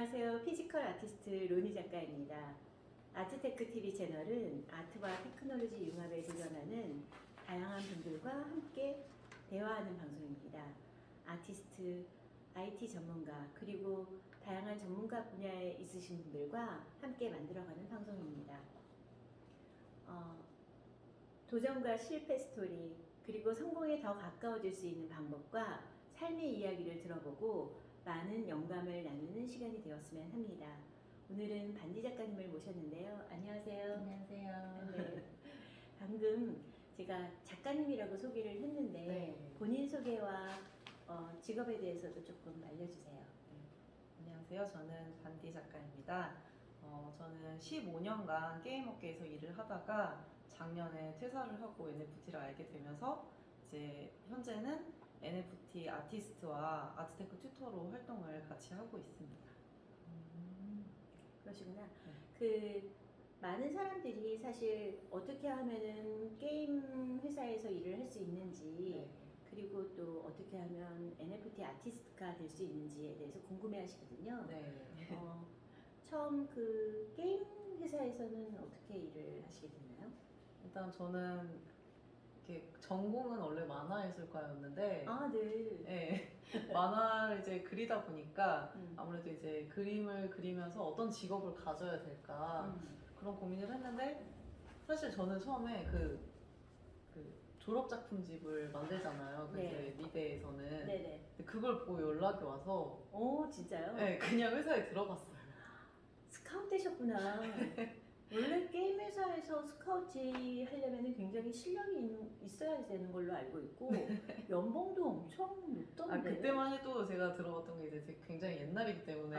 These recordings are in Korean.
안녕하세요. 피지컬 아티스트 로니 작가입니다. 아트테크 TV 채널은 아트와 테크놀로지 융합에 도전하는 다양한 분들과 함께 대화하는 방송입니다. 아티스트, IT 전문가, 그리고 다양한 전문가 분야에 있으신 분들과 함께 만들어가는 방송입니다. 도전과 실패 스토리, 그리고 성공에 더 가까워질 수 있는 방법과 삶의 이야기를 들어보고 많은 영감을 나누는 시간이 되었으면 합니다. 오늘은 반디 작가님을 모셨는데요. 안녕하세요. 안녕하세요. 네. 방금 제가 작가님이라고 소개를 했는데 네. 본인 소개와 직업에 대해서도 조금 알려주세요. 안녕하세요. 저는 반디 작가입니다. 저는 15년간 게임 업계에서 일을 하다가 작년에 퇴사를 하고 NFT를 알게 되면서 이제 현재는 NFT 아티스트와 아트테크 튜터로 활동을 같이 하고 있습니다. 그러시구나. 그 많은 사람들이 사실 어떻게 하면은 게임 회사에서 일을 할 수 있는지 네. 그리고 또 어떻게 하면 NFT 아티스트가 될 수 있는지에 대해서 궁금해 하시거든요. 네. 처음 그 게임 회사에서는 어떻게 일을 하시게 됐나요? 일단 저는 이렇게 전공은 원래 만화예술과였는데 아, 네. 네. 만화를 이제 그리다 보니까 음. 아무래도 이제 그림을 그리면서 어떤 직업을 가져야 될까 그런 고민을 했는데 사실 저는 처음에 그 졸업 작품집을 만들잖아요. 그 네. 이제 미대에서는. 네네. 근데 그걸 보고 연락이 와서 오, 진짜요? 네, 그냥 회사에 들어갔어요. 스카우트 되셨구나. 원래 게임 회사에서 스카우트 하려면 굉장히 실력이 있어야 되는 걸로 알고 있고 연봉도 엄청 높던데. 그때만 해도 제가 들어갔던 게 이제 굉장히 옛날이기 때문에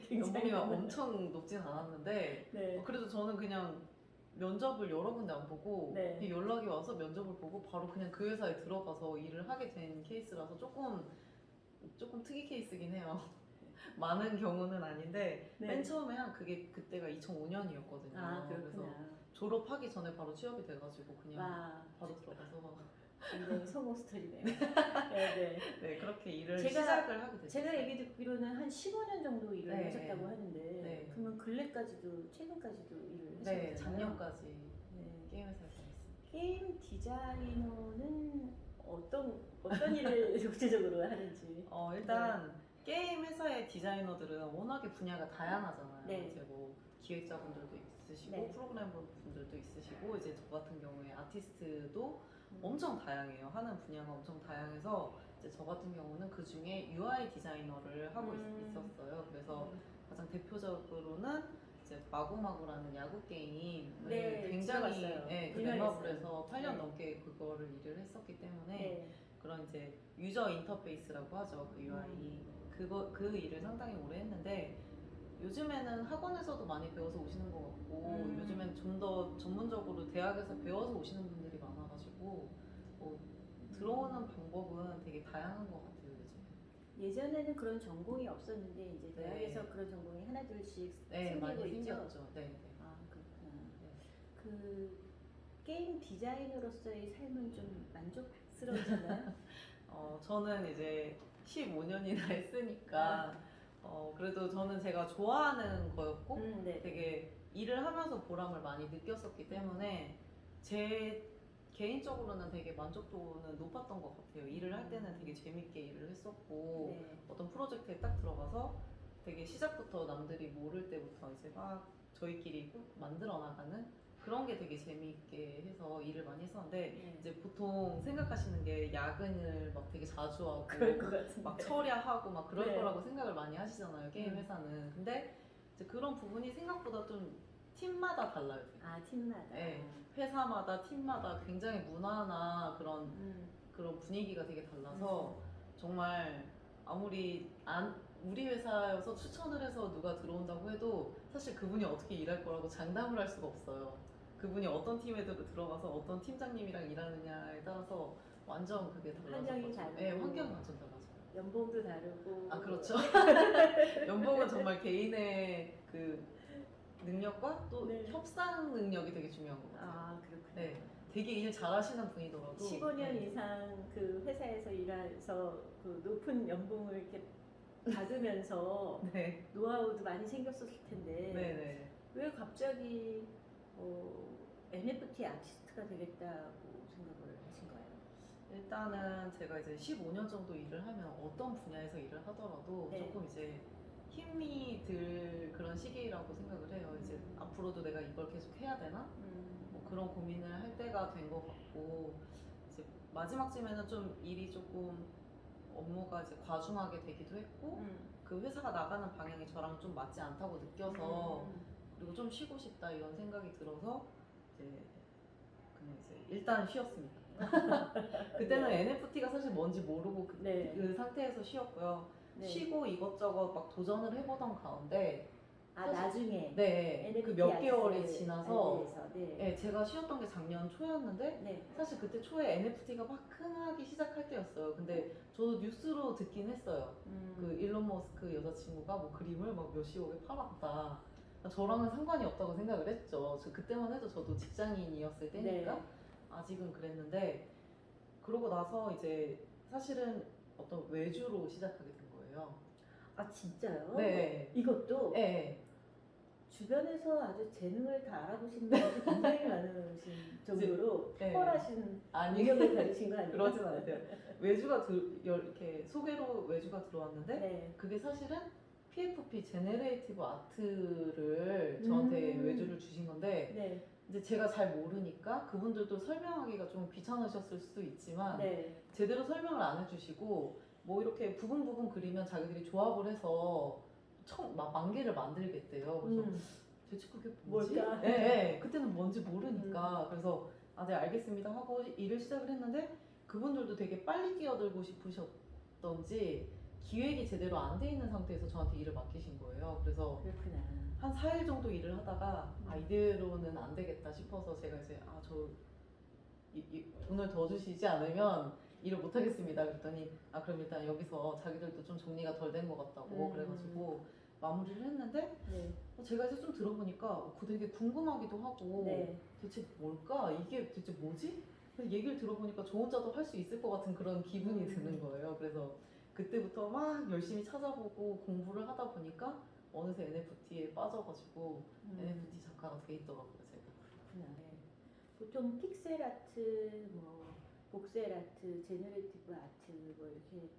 네. 연봉이 막 엄청 높진 않았는데 네. 그래도 저는 그냥 면접을 여러 군데 안 보고 네. 그냥 연락이 와서 면접을 보고 바로 그냥 그 회사에 들어가서 일을 하게 된 케이스라서 조금 특이 케이스긴 해요. 많은 경우는 아닌데 네. 맨 처음에 그때가 2005년이었거든요. 아, 그래서 그렇구나. 졸업하기 전에 바로 취업이 돼가지고 그냥 와, 바로 들어가서 굉장히 성공 스토리네요. 네, 네 그렇게 일을 제가- 시작을 하게 됐어요. 제가 얘기 듣기로는 한 15년 정도 일을 네. 하셨다고 하는데 네. 그러면 근래까지도 최근까지도 일을 네 하셨잖아요. 작년까지 네. 게임 회사에서 했습니다. 게임 디자이너는 어떤 일을 구체적으로 하는지. 일단 게임 회사의 디자이너들은 워낙에 분야가 다양하잖아요. 네. 이제 뭐 기획자분들도 있으시고 네. 프로그래머분들도 있으시고 이제 저 같은 경우에 아티스트도 엄청 다양해요. 하는 분야가 엄청 다양해서 이제 저 같은 경우는 그 중에 UI 디자이너를 하고 있었어요. 그래서 가장 대표적으로는 이제 마구마구라는 야구 게임을 네, 굉장히 들어봤어요. 그 유명했어요. 넷마블에서 8년 네. 넘게 그거를 일을 했었기 때문에 네. 그런 이제 유저 인터페이스라고 하죠. 그 UI 그 일을 상당히 오래 했는데 요즘에는 학원에서도 많이 배워서 오시는 것 같고 요즘엔 좀 더 전문적으로 대학에서 배워서 오시는 분들이 많아가지고 들어오는 방법은 되게 다양한 것 같아요 요즘. 예전에는 그런 전공이 없었는데 이제 네. 대학에서 그런 전공이 하나둘씩 네 생기고 많이 있죠. 생겼죠. 네. 아, 그렇구나. 네. 그 게임 디자이너로서의 삶은 좀 만족스러우셨나요? 저는 이제 15년이나 했으니까 그래도 저는 제가 좋아하는 거였고 네. 되게 일을 하면서 보람을 많이 느꼈었기 때문에 제 개인적으로는 되게 만족도는 높았던 것 같아요. 일을 할 때는 되게 재밌게 일을 했었고 네. 어떤 프로젝트에 딱 들어가서 되게 시작부터 남들이 모를 때부터 이제 막 저희끼리 만들어 나가는 그런 게 되게 재미있게 해서 일을 많이 했었는데 네. 이제 보통 생각하시는 게 야근을 막 되게 자주 하고 그럴 것 같은데. 막 철야하고 막 그럴 네. 거라고 생각을 많이 하시잖아요 게임 회사는. 근데 이제 그런 부분이 생각보다 좀 팀마다 달라요. 되게. 아, 팀마다. 네, 회사마다 팀마다 굉장히 문화나 그런 분위기가 되게 달라서 정말 아무리 우리 회사여서 추천을 해서 누가 들어온다고 해도 사실 그분이 어떻게 일할 거라고 장담을 할 수가 없어요. 그분이 어떤 팀에 들어가서 어떤 팀장님이랑 일하느냐에 따라서 완전 그게 달라서 환경이 다르고. 네, 환경이 완전 달라져요. 연봉도 다르고. 아 그렇죠. 연봉은 정말 개인의 그 능력과 또 네. 협상 능력이 되게 중요한 것 같아요. 아, 그렇구나. 네, 되게 일 잘하시는 분이더라도 15년 네. 이상 그 회사에서 일해서 그 높은 연봉을 이렇게 받으면서 네. 노하우도 많이 생겼었을 텐데 네네. 왜 갑자기 NFT 아티스트가 되겠다고 생각을 하신 거예요? 일단은 제가 이제 15년 정도 일을 하면 어떤 분야에서 일을 하더라도 네. 조금 이제 힘이 들 그런 시기라고 생각을 해요. 이제 앞으로도 내가 이걸 계속 해야 되나? 뭐 그런 고민을 할 때가 된 것 같고, 이제 마지막쯤에는 좀 일이 조금 업무가 이제 과중하게 되기도 했고, 그 회사가 나가는 방향이 저랑 좀 맞지 않다고 느껴서, 그리고 좀 쉬고 싶다 이런 생각이 들어서 이제 그냥 이제 일단 쉬었습니다. 그때는 네. NFT가 사실 뭔지 모르고 네. 그 상태에서 쉬었고요. 네. 쉬고 이것저것 막 도전을 해보던 가운데 아 나중에 네, 그 NFT 몇 개월이 아티스트를 지나서 알게 돼서, 네. 네, 제가 쉬었던 게 작년 초였는데 네. 사실 그때 초에 NFT가 막 흥하기 시작할 때였어요. 근데 저도 뉴스로 듣긴 했어요. 그 일론 머스크 여자친구가 뭐 그림을 막 몇십억에 팔았다. 저랑은 상관이 없다고 생각을 했죠. 그때만 해도 저도 직장인이었을 때니까 네. 아직은 그랬는데, 그러고 나서 이제 사실은 어떤 외주로 시작하게 된 거예요. 아 진짜요? 네. 이것도 네. 주변에서 아주 재능을 다 알아보시는 분들이 굉장히 많으신 정도로 네. 탁월하신 아니 능력을 가지신 거 아니에요? 그러진 않아요. 외주가 이렇게 소개로 외주가 들어왔는데 네. 그게 사실은 PFP 제네레이티브 아트를 저한테 외주를 주신 건데, 네. 이제 제가 잘 모르니까 그분들도 설명하기가 좀 귀찮으셨을 수도 있지만 네. 제대로 설명을 안 해주시고 뭐 이렇게 부분 부분 그리면 자기들이 조합을 해서 막 만개를 만들겠대요. 그래서 대체 그게 뭐지? 뭘까? 네, 네. 그때는 뭔지 모르니까 그래서 네 알겠습니다 하고 일을 시작을 했는데, 그분들도 되게 빨리 끼어들고 싶으셨던지 기획이 제대로 안 돼 있는 상태에서 저한테 일을 맡기신 거예요. 그래서 그렇구나. 한 4일 정도 일을 하다가 이대로는 안 되겠다 싶어서 제가 이제 저 돈을 더 주시지 않으면 일을 못 하겠습니다. 그랬더니 그럼 일단 여기서 자기들도 좀 정리가 덜 된 것 같다고 그래가지고 마무리를 했는데, 네. 제가 이제 좀 들어보니까 되게 궁금하기도 하고 네. 대체 뭘까? 이게 대체 뭐지? 그래서 얘기를 들어보니까 저 혼자도 할 수 있을 것 같은 그런 기분이 드는 거예요. 그래서 그때부터 막 열심히 찾아보고 공부를 하다 보니까 어느새 NFT에 빠져가지고 NFT 작가가 돼 있더라고요, 제가. 그렇구나. 네. 보통 픽셀 아트, 뭐 복셀 아트, 제너레이티브 아트 뭐 이렇게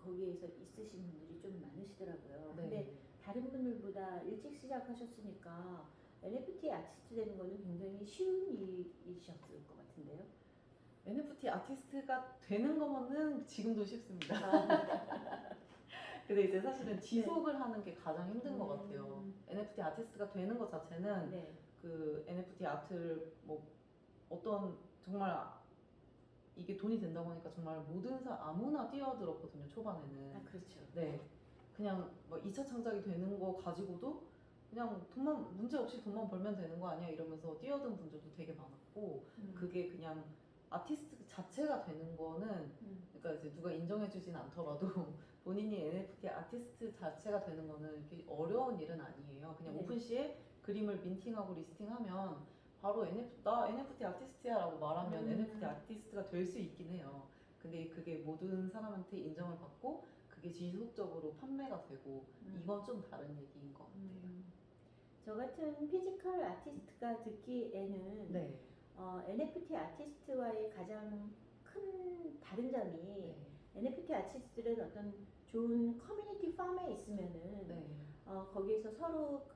거기에서 있으신 분들이 좀 많으시더라고요. 네. 근데 다른 분들보다 일찍 시작하셨으니까 NFT 아티스트 되는 거는 굉장히 쉬운 일이셨을 것 같은데요. NFT 아티스트가 되는 거는 지금도 쉽습니다. 아, 근데 이제 사실은 지속을 하는 게 가장 힘든 것 같아요. NFT 아티스트가 되는 것 자체는 네. 그 NFT 아트를 뭐 어떤 정말 이게 돈이 된다고 하니까 정말 모든 아무나 뛰어들었거든요, 초반에는. 아 그렇죠. 네. 그냥 뭐 2차 창작이 되는 거 가지고도 그냥 문제 없이 돈만 벌면 되는 거 아니야 이러면서 뛰어든 분들도 되게 많았고, 그게 그냥 아티스트 자체가 되는 거는 그러니까 이제 누가 인정해주진 않더라도 본인이 NFT 아티스트 자체가 되는 거는 이렇게 어려운 일은 아니에요. 그냥 네. 오픈시에 그림을 민팅하고 리스팅하면 바로 나 NFT 아티스트야 라고 말하면 NFT 아티스트가 될 수 있긴 해요. 근데 그게 모든 사람한테 인정을 받고 그게 지속적으로 판매가 되고 이건 좀 다른 얘기인 것 같아요. 저 같은 피지컬 아티스트가 듣기에는 네. NFT 아티스트와의 가장 큰 다른 점이 네. NFT 아티스트들은 어떤 좋은 커뮤니티 팜에 있으면은 네. 거기에서 서로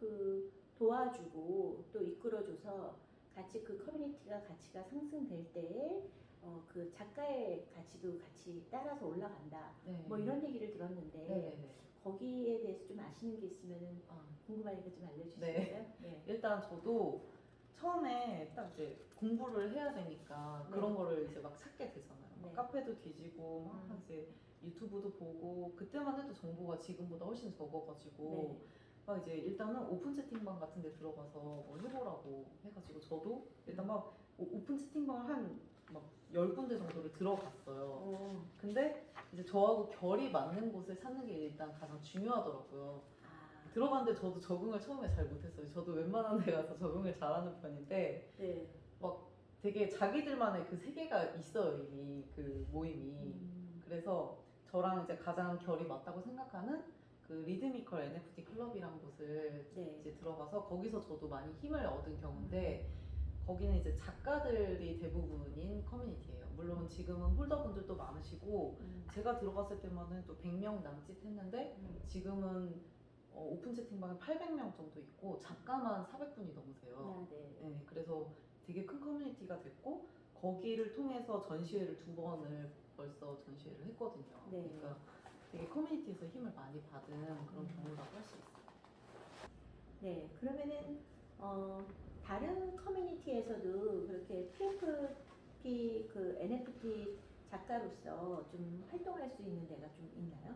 도와주고 또 이끌어줘서 같이 그 커뮤니티가 가치가 상승될 때에 그 작가의 가치도 같이 따라서 올라간다. 네. 뭐 이런 얘기를 들었는데 네. 거기에 대해서 좀 아시는 게 있으면 궁금하니까 좀 알려주시겠어요? 네. 일단 저도 처음에 딱 이제 공부를 해야 되니까 네. 그런 거를 이제 막 찾게 되잖아요. 막 네. 카페도 뒤지고 막 이제 유튜브도 보고, 그때만 해도 정보가 지금보다 훨씬 적어가지고 네. 막 이제 일단은 오픈 채팅방 같은 데 들어가서 뭐 해보라고 해가지고 저도 일단 막 오픈 채팅방을 한 막 10군데 정도를 들어갔어요. 근데 이제 저하고 결이 맞는 곳을 찾는 게 일단 가장 중요하더라고요. 들어갔는데 저도 적응을 처음에 잘 못했어요. 저도 웬만한 데 가서 적응을 잘하는 편인데 네. 막 되게 자기들만의 그 세계가 있어요, 이미 그 모임이. 그래서 저랑 이제 가장 결이 맞다고 생각하는 그 리드미컬 NFT 클럽이란 곳을 네. 이제 들어가서 거기서 저도 많이 힘을 얻은 경우인데 거기는 이제 작가들이 대부분인 커뮤니티예요. 물론 지금은 홀더분들도 많으시고 제가 들어갔을 때만은 또 100명 남짓 했는데 지금은 오픈 채팅방에 800명 정도 있고 작가만 400분이 넘으세요. 아, 네. 네, 그래서 되게 큰 커뮤니티가 됐고 거기를 통해서 전시회를 2번을 벌써 전시회를 했거든요. 네. 그러니까 되게 커뮤니티에서 힘을 많이 받은 그런 경우라고 할 수 있어요. 네, 그러면은 다른 커뮤니티에서도 그렇게 PFP 그 NFT 작가로서 좀 활동할 수 있는 데가 좀 있나요?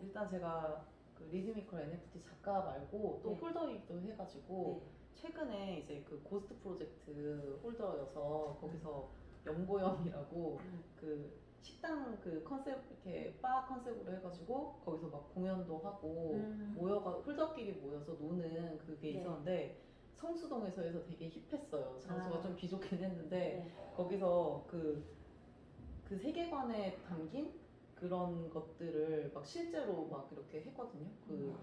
일단 제가 그 리드미컬 NFT 작가 말고 또 네. 홀더이기도 해가지고 네. 최근에 이제 그 고스트 프로젝트 홀더여서 거기서 연보영이라고 그 식당 그 컨셉 이렇게 바 컨셉으로 해가지고 거기서 막 공연도 하고 모여가 홀더끼리 모여서 노는 그게 네. 있었는데 성수동에서 해서 되게 힙했어요. 장소가 아. 좀 비좁긴 했는데 네. 거기서 그 세계관에 담긴 그런 것들을 막 실제로 막 이렇게 했거든요. 그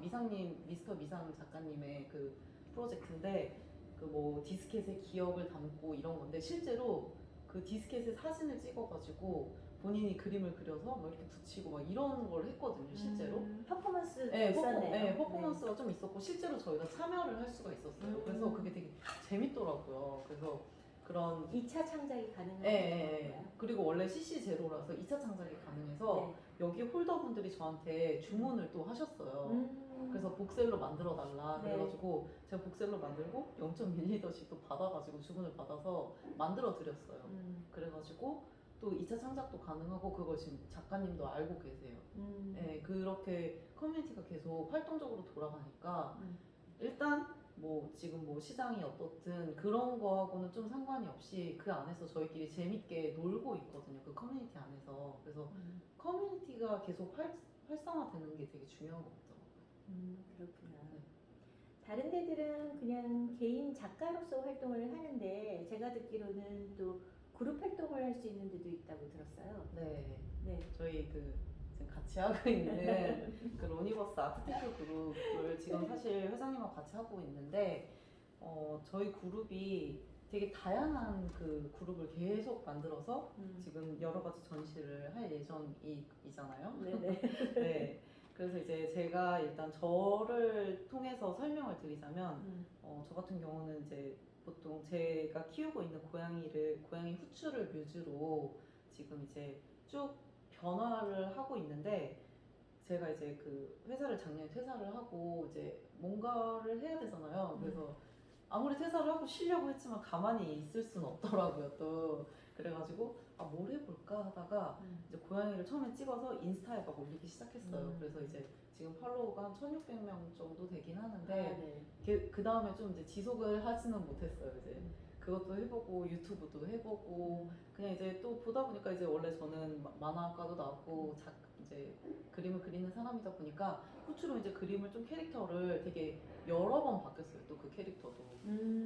미스터 미상 작가님의 그 프로젝트인데 그 뭐 디스켓에 기억을 담고 이런 건데 실제로 그 디스켓에 사진을 찍어가지고 본인이 그림을 그려서 막 이렇게 붙이고 막 이런 걸 했거든요. 실제로. 퍼포먼스도 네, 있었네요. 퍼포먼스가 좀 있었고 실제로 저희가 참여를 할 수가 있었어요. 그래서 그게 되게 재밌더라고요. 그래서 그런 2차 창작이 가능한 예. 그리고 원래 CC0라서 2차 창작이 가능해서 여기 홀더분들이 저한테 주문을 또 하셨어요. 그래서 복셀로 만들어 달라 네. 그래가지고 제가 복셀로 만들고 0.1리더씩도 받아가지고 주문을 받아서 만들어 드렸어요. 그래가지고 또 2차 창작도 가능하고 그걸 지금 작가님도 알고 계세요. 네, 그렇게 커뮤니티가 계속 활동적으로 돌아가니까 일단 뭐 지금 뭐 시장이 어떻든 그런 거하고는 좀 상관이 없이 그 안에서 저희끼리 재밌게 놀고 있거든요. 그 커뮤니티 안에서. 그래서 커뮤니티가 계속 활성화되는 게 되게 중요한 것 같더라고요. 그렇구나. 네. 다른 데들은 그냥 개인 작가로서 활동을 하는데 제가 듣기로는 또 그룹 활동을 할 수 있는 데도 있다고 들었어요. 네. 네. 저희 그 지금 같이 하고 있는 그 로니버스 아트테크 그룹을 지금 사실 회장님하고 같이 하고 있는데 저희 그룹이 되게 다양한 그 그룹을 계속 만들어서 지금 여러 가지 전시를 할 예정이잖아요. 네네. 네. 그래서 이제 제가 일단 저를 통해서 설명을 드리자면 저 같은 경우는 이제 보통 제가 키우고 있는 고양이 후추를 뮤즈로 지금 이제 쭉 변화를 하고 있는데 제가 이제 그 회사를 작년에 퇴사를 하고 이제 뭔가를 해야 되잖아요. 그래서 아무리 퇴사를 하고 쉬려고 했지만 가만히 있을 수는 없더라고요. 또 그래가지고 뭘 해볼까 하다가 이제 고양이를 처음에 찍어서 인스타에 막 올리기 시작했어요. 그래서 이제 지금 팔로워가 한 1,600명 정도 되긴 하는데 그 다음에 좀 이제 지속을 하지는 못했어요. 이제 그것도 해보고 유튜브도 해보고 그냥 이제 또 보다 보니까 이제 원래 저는 만화가도 나왔고 이제 그림을 그리는 사람이다 보니까 후추로 이제 그림을 좀 캐릭터를 되게 여러 번 바뀌었어요. 또 그 캐릭터도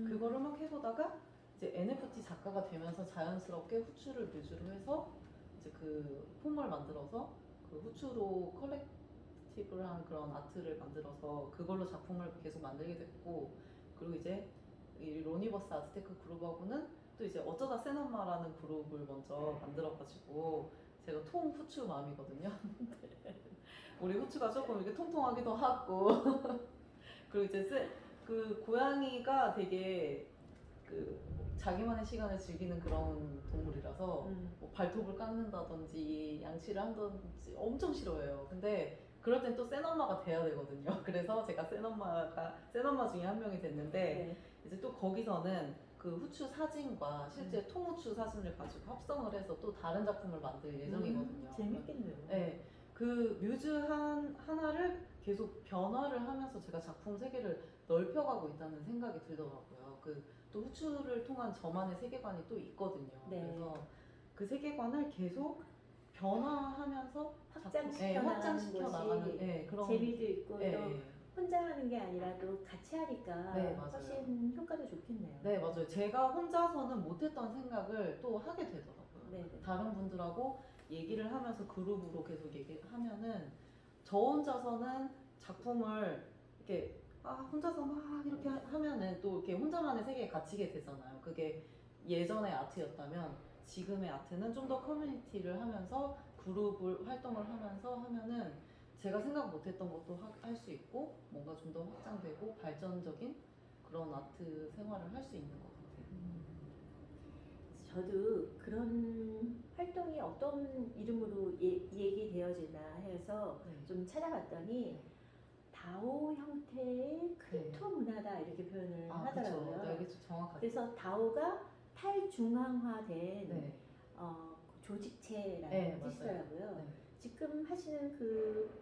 그거를 막 해보다가 이제 NFT 작가가 되면서 자연스럽게 후추를 뮤즈로 해서 이제 그 폼을 만들어서 그 후추로 컬렉티브한 그런 아트를 만들어서 그걸로 작품을 계속 만들게 됐고 그리고 이제 이 로니버스 아트테크 그룹하고는 또 이제 어쩌다 센 엄마라는 그룹을 먼저 만들어가지고 제가 통 후추 맘이거든요. 우리 후추가 조금 이렇게 통통하기도 하고 그리고 이제 그 고양이가 되게 그 자기만의 시간을 즐기는 그런 동물이라서 뭐 발톱을 깎는다든지 양치를 한다든지 엄청 싫어해요. 근데 그럴 땐 또 센 엄마가 돼야 되거든요. 그래서 제가 센 엄마 중에 한 명이 됐는데 이제 또 거기서는 그 후추 사진과 실제 통후추 사진을 가지고 합성을 해서 또 다른 작품을 만들 예정이거든요. 재밌겠네요. 네, 그 뮤즈 하나를 계속 변화를 하면서 제가 작품 세계를 넓혀가고 있다는 생각이 들더라고요. 또 후추를 통한 저만의 세계관이 또 있거든요. 그래서 그 세계관을 계속 변화하면서 확장시켜 나가는 그런 재미도 있고 또 네. 혼자 하는 게 아니라 또 같이 하니까 네, 맞아요. 훨씬 효과도 좋겠네요. 네, 맞아요. 제가 혼자서는 못했던 생각을 또 하게 되더라고요. 네네. 다른 분들하고 얘기를 하면서 그룹으로 계속 얘기하면은 저 혼자서는 작품을 이렇게 혼자서 막 이렇게 하면은 또 이렇게 혼자만의 세계에 갇히게 되잖아요. 그게 예전의 아트였다면 지금의 아트는 좀 더 커뮤니티를 하면서 그룹을 활동을 하면서 하면은 제가 생각 못했던 것도 할 수 있고 뭔가 좀 더 확장되고 발전적인 그런 아트 생활을 할 수 있는 것 같아요. 저도 그런 활동이 어떤 이름으로 얘기되어지나 해서 네. 좀 찾아봤더니 다오 형태의 크립토 문화다 이렇게 표현을 하더라고요. 그쵸. 네, 그쵸. 정확하게. 그래서 다오가 탈중앙화된 네. 조직체라는 네, 뜻이더라고요. 네. 지금 하시는 그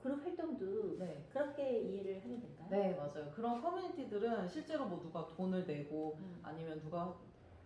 그룹 활동도 네. 그렇게 이해를 하면 될까요? 네, 맞아요. 그런 커뮤니티들은 실제로 뭐 누가 돈을 내고 아니면 누가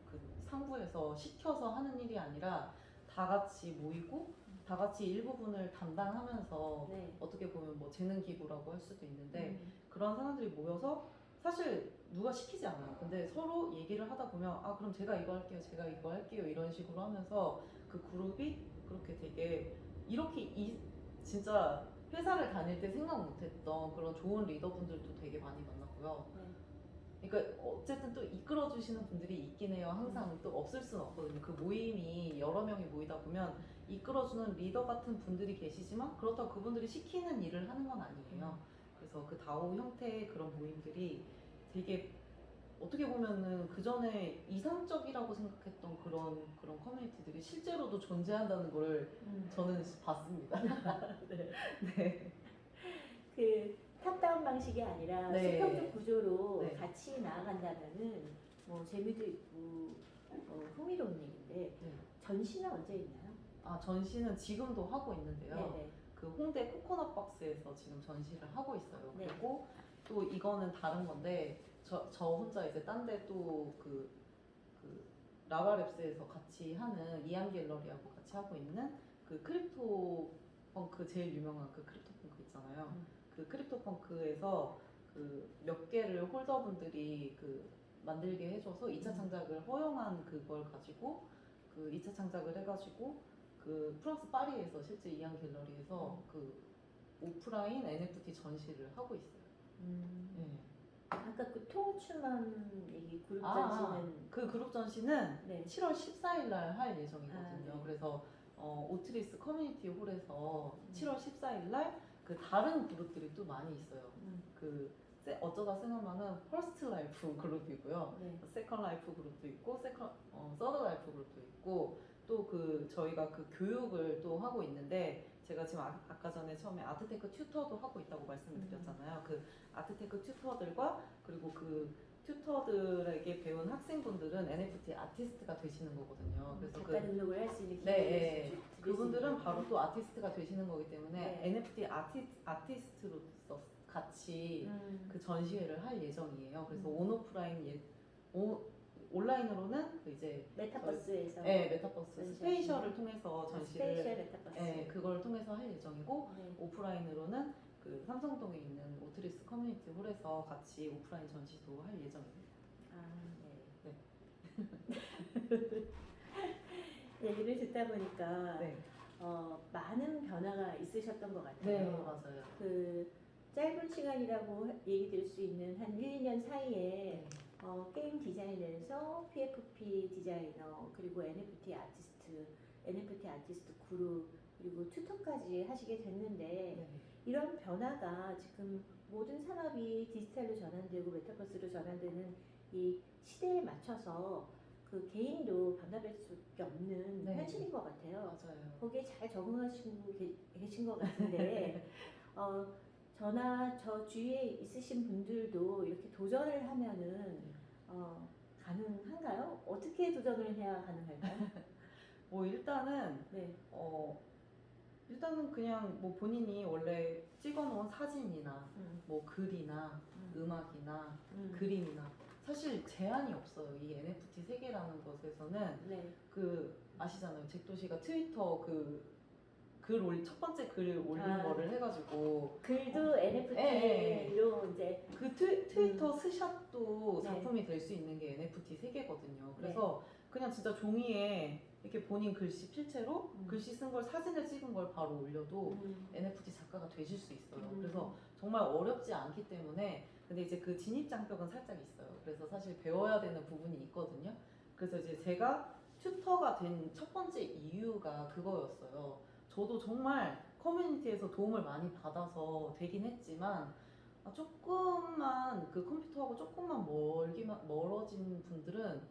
그 상부에서 시켜서 하는 일이 아니라 다 같이 모이고 다 같이 일부분을 담당하면서 네. 어떻게 보면 뭐 재능 기부라고 할 수도 있는데 그런 사람들이 모여서 사실 누가 시키지 않아요. 근데 서로 얘기를 하다 보면 그럼 제가 이거 할게요, 제가 이거 할게요 이런 식으로 하면서 그 그룹이 그렇게 되게 이렇게 진짜 회사를 다닐 때 생각 못했던 그런 좋은 리더분들도 되게 많이 만났고요. 그러니까 어쨌든 또 이끌어주시는 분들이 있긴 해요. 항상 또 없을 수는 없거든요. 그 모임이 여러 명이 모이다 보면 이끌어주는 리더 같은 분들이 계시지만 그렇다고 그분들이 시키는 일을 하는 건 아니에요. 그래서 그 다오 형태의 그런 모임들이 되게 어떻게 보면은 그 전에 이상적이라고 생각했던 그런 커뮤니티들이 실제로도 존재한다는 걸 저는 봤습니다. 네. 네. 그 탑다운 방식이 아니라 네. 수평적 구조로 네. 같이 나아간다면은 뭐 재미도 있고 흥미로운 얘기인데 네. 전시는 언제 있나요? 전시는 지금도 하고 있는데요. 네네. 그 홍대 코코넛 박스에서 지금 전시를 하고 있어요. 네. 그리고 또 이거는 다른 건데 저 혼자 이제 딴 데 또 그 라바랩스에서 같이 하는 이안 갤러리하고 같이 하고 있는 그 크립토 펑크 제일 유명한 그 크립토 펑크 있잖아요. 그 크립토 펑크에서 그 몇 개를 홀더분들이 그 만들게 해줘서 2차 창작을 허용한 그걸 가지고 그 2차 창작을 해가지고 그 프랑스 파리에서 실제 이안 갤러리에서 그 오프라인 NFT 전시를 하고 있어요. 네. 아까 그 통추만 얘기 그룹 전시는 그 그룹 전시는 네. 7월 14일 날 할 예정이거든요. 네. 그래서 오트리스 커뮤니티 홀에서 7월 14일 날 그 다른 그룹들이 또 많이 있어요. 그 어쩌다 생각나는 퍼스트 라이프 그룹이고요. 네. 세컨 라이프 그룹도 있고 서드 라이프 그룹도 있고 또 그 저희가 그 교육을 또 하고 있는데 제가 지금 아까 전에 처음에 아트테크 튜터도 하고 있다고 말씀을 드렸잖아요. 그 아트테크 튜터들과 그리고 그 튜터들에게 배운 학생분들은 NFT 아티스트가 되시는 거거든요. 그래서 작가 등록을 할 수 있는 네, 기회를 그분들은 바로 또 아티스트가 되시는 거기 때문에 네. NFT 아티스트로서 같이 그 전시회를 할 예정이에요. 그래서 온오프라인 온라인으로는 그 이제 메타버스에서 메타버스 스페이셜을 통해서 전시를 스페이셜 메타버스 그걸 통해서 할 예정이고 네. 오프라인으로는 그 삼성동에 있는 오트리스 커뮤니티 홀에서 같이 오프라인 전시도 할 예정입니다. 얘기를 듣다 보니까 네. 많은 변화가 있으셨던 것 같아요. 네, 맞아요. 그 짧은 시간이라고 얘기 드릴 수 있는 한 1, 2년 사이에 게임 디자이너에서 PFP 디자이너 그리고 NFT 아티스트 그룹 그리고 튜터까지 하시게 됐는데 네. 이런 변화가 지금 모든 산업이 디지털로 전환되고 메타버스로 전환되는 이 시대에 맞춰서 그 개인도 변화될 수밖에 없는 네. 현실인 것 같아요. 맞아요. 거기에 잘 적응하시고 계신 것 같은데 저나 저 주위에 있으신 분들도 이렇게 도전을 하면은 가능한가요? 어떻게 도전을 해야 가능할까요? 뭐 일단은 네. 일단은 그냥 뭐 본인이 원래 찍어놓은 사진이나 뭐 글이나 음악이나 그림이나 사실 제한이 없어요. 이 NFT 세계라는 것에서는 네. 그 아시잖아요. 잭도시가 트위터 첫 번째 글을 올린 거를 해가지고 글도 NFT로 이제 그 트위터 스샷도 네. 작품이 될 수 있는 게 NFT 세계거든요. 그래서 그냥 진짜 종이에 이렇게 본인 글씨 필체로 글씨 쓴 걸 사진을 찍은 걸 바로 올려도 음. NFT 작가가 되실 수 있어요. 음. 그래서 정말 어렵지 않기 때문에 근데 이제 그 진입 장벽은 살짝 있어요. 그래서 사실 배워야 되는 부분이 있거든요. 그래서 이제 제가 튜터가 된 첫 번째 이유가 그거였어요. 저도 정말 커뮤니티에서 도움을 많이 받아서 되긴 했지만 조금만 그 컴퓨터하고 조금만 멀어진 분들은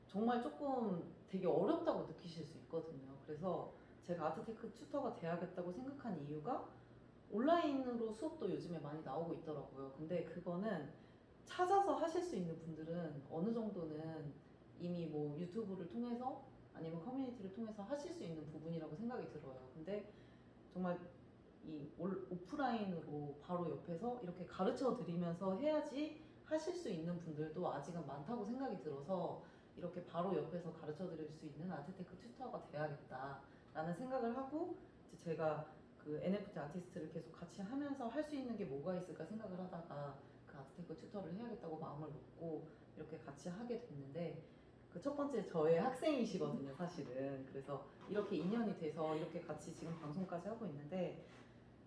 정말 조금 되게 어렵다고 느끼실 수 있거든요. 그래서 제가 아트테크 튜터가 돼야겠다고 생각한 이유가 온라인으로 수업도 요즘에 많이 나오고 있더라고요. 근데 그거는 찾아서 하실 수 있는 분들은 어느 정도는 이미 뭐 유튜브를 통해서 아니면 커뮤니티를 통해서 하실 수 있는 부분이라고 생각이 들어요. 근데 정말 이 오프라인으로 바로 옆에서 이렇게 가르쳐 드리면서 해야지 하실 수 있는 분들도 아직은 많다고 생각이 들어서 이렇게 바로 옆에서 가르쳐 드릴 수 있는 아트테크 튜터가 돼야겠다라는 생각을 하고 이제 제가 그 NFT 아티스트를 계속 같이 하면서 할 수 있는 게 뭐가 있을까 생각을 하다가 그 아트테크 튜터를 해야겠다고 마음을 먹고 이렇게 같이 하게 됐는데 그 첫 번째 저의 학생이시거든요, 사실은. 그래서 이렇게 인연이 돼서 이렇게 같이 지금 방송까지 하고 있는데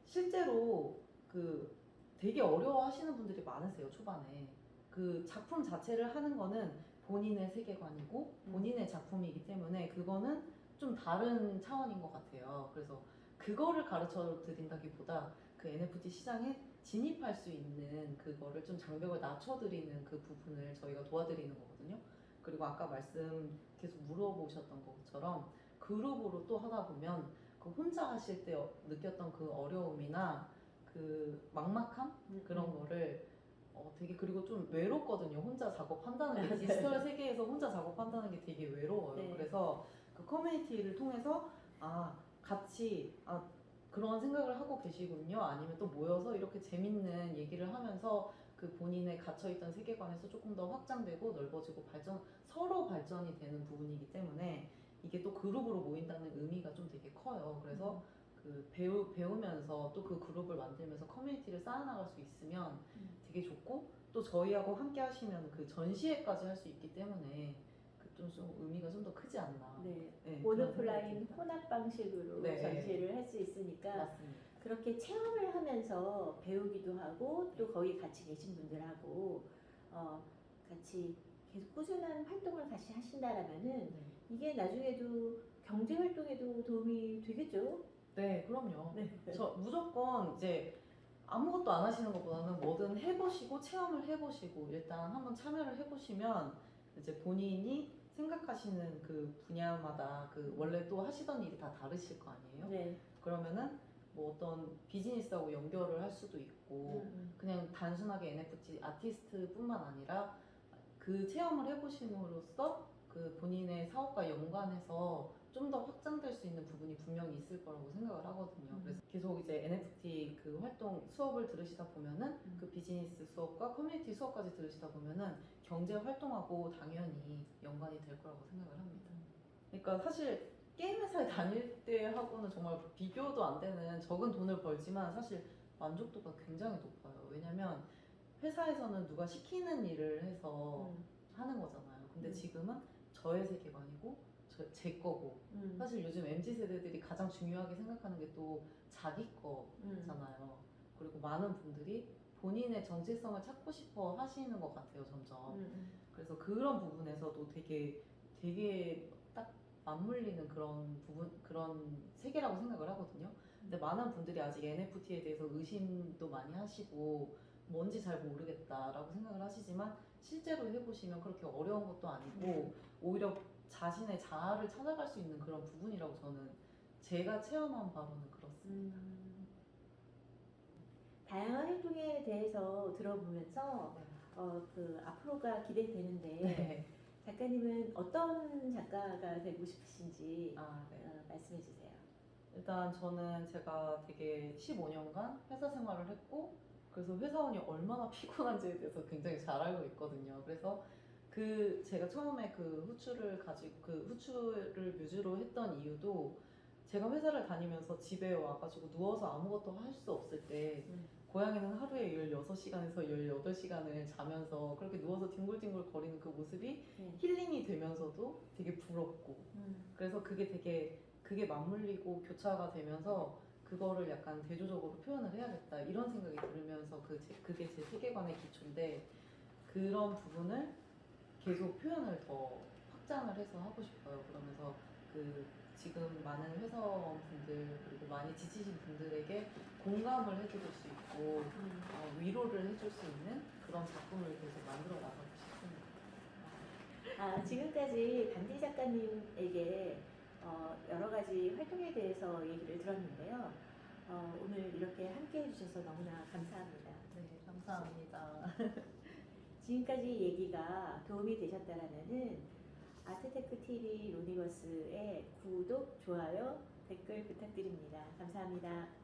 실제로 그 되게 어려워하시는 분들이 많으세요, 초반에. 그 작품 자체를 하는 거는 본인의 세계관이고 본인의 작품이기 때문에 그거는 좀 다른 차원인 것 같아요. 그래서 그거를 가르쳐 드린다기보다 그 NFT 시장에 진입할 수 있는 그거를 좀 장벽을 낮춰드리는 그 부분을 저희가 도와드리는 거거든요. 그리고 아까 말씀 계속 물어보셨던 것처럼 그룹으로 또 하다 보면 그 혼자 하실 때 느꼈던 그 어려움이나 그 막막함 그런 거를 되게 그리고 좀 외롭거든요. 혼자 작업한다는 게 디지털 세계에서 혼자 작업한다는 게 되게 외로워요. 네. 그래서 그 커뮤니티를 통해서 같이 그런 생각을 하고 계시군요. 아니면 또 모여서 이렇게 재밌는 얘기를 하면서 그 본인의 갇혀있던 세계관에서 조금 더 확장되고 넓어지고 서로 발전이 되는 부분이기 때문에 이게 또 그룹으로 모인다는 의미가 좀 되게 커요. 그래서 그 배우면서 또 그 그룹을 만들면서 커뮤니티를 쌓아나갈 수 있으면 되게 좋고 또 저희하고 함께 하시면 그 전시회까지 할 수 있기 때문에 그 좀 의미가 좀 더 크지 않나. 네. 네, 온오프라인 혼합 방식으로 네. 전시를 할 수 있으니까 맞습니다. 그렇게 체험을 하면서 배우기도 하고 또 거기 같이 계신 분들하고 같이 계속 꾸준한 활동을 같이 하신다라면은 네. 이게 나중에도 경제 활동에도 도움이 되겠죠. 네, 그럼요. 네. 저 무조건 이제 아무것도 안 하시는 것보다는 뭐든 해보시고 체험을 해보시고 일단 한번 참여를 해보시면 이제 본인이 생각하시는 그 분야마다 그 원래 또 하시던 일이 다 다르실 거 아니에요? 네. 그러면은 뭐 어떤 비즈니스하고 연결을 할 수도 있고 그냥 단순하게 NFT 아티스트뿐만 아니라 그 체험을 해보심으로써 그 본인의 사업과 연관해서 좀 더 확장될 수 있는 부분이 분명히 있을 거라고 생각을 하거든요. 그래서 계속 이제 NFT 그 활동 수업을 들으시다 보면은 그 비즈니스 수업과 커뮤니티 수업까지 들으시다 보면은 경제 활동하고 당연히 연관이 될 거라고 생각을 합니다. 그러니까 사실 게임 회사에 다닐 때하고는 정말 비교도 안 되는 적은 돈을 벌지만 사실 만족도가 굉장히 높아요. 왜냐면 회사에서는 누가 시키는 일을 해서 하는 거잖아요. 근데 지금은 저의 세계관이고 제 거고 사실 요즘 MZ 세대들이 가장 중요하게 생각하는 게 또 자기 거잖아요. 그리고 많은 분들이 본인의 정체성을 찾고 싶어 하시는 것 같아요, 점점. 그래서 그런 부분에서도 되게 딱 맞물리는 그런 그런 세계라고 생각을 하거든요. 근데 많은 분들이 아직 NFT에 대해서 의심도 많이 하시고 뭔지 잘 모르겠다라고 생각을 하시지만 실제로 해보시면 그렇게 어려운 것도 아니고 오히려 자신의 자아를 찾아갈 수 있는 그런 부분이라고 저는 제가 체험한 바로는 그렇습니다. 다양한 활동에 대해서 들어보면서 그 앞으로가 기대되는데 네. 작가님은 어떤 작가가 되고 싶으신지 네. 말씀해 주세요. 일단 저는 제가 되게 15년간 회사 생활을 했고 그래서 회사원이 얼마나 피곤한지에 대해서 굉장히 잘 알고 있거든요. 그래서 제가 처음에 그 후추를 뮤즈로 했던 이유도 제가 회사를 다니면서 집에 와가지고 누워서 아무것도 할 수 없을 때 고양이는 하루에 16시간에서 18시간을 자면서 그렇게 누워서 뒹굴뒹굴 거리는 그 모습이 네. 힐링이 되면서도 되게 부럽고 그래서 그게 맞물리고 교차가 되면서 그거를 약간 대조적으로 표현을 해야겠다 이런 생각이 들으면서 그게 제 세계관의 기초인데 그런 부분을 계속 표현을 더 확장을 해서 하고 싶어요. 그러면서 그 지금 많은 회사원분들 그리고 많이 지치신 분들에게 공감을 해줄 수 있고 위로를 해줄 수 있는 그런 작품을 계속 만들어 나가고 싶습니다. 지금까지 반디 작가님에게 여러 가지 활동에 대해서 얘기를 들었는데요. 오늘 이렇게 함께 해주셔서 너무나 감사합니다. 네, 감사합니다. 지금까지 얘기가 도움이 되셨다라면은 아트테크 TV 로니버스의 구독, 좋아요, 댓글 부탁드립니다. 감사합니다.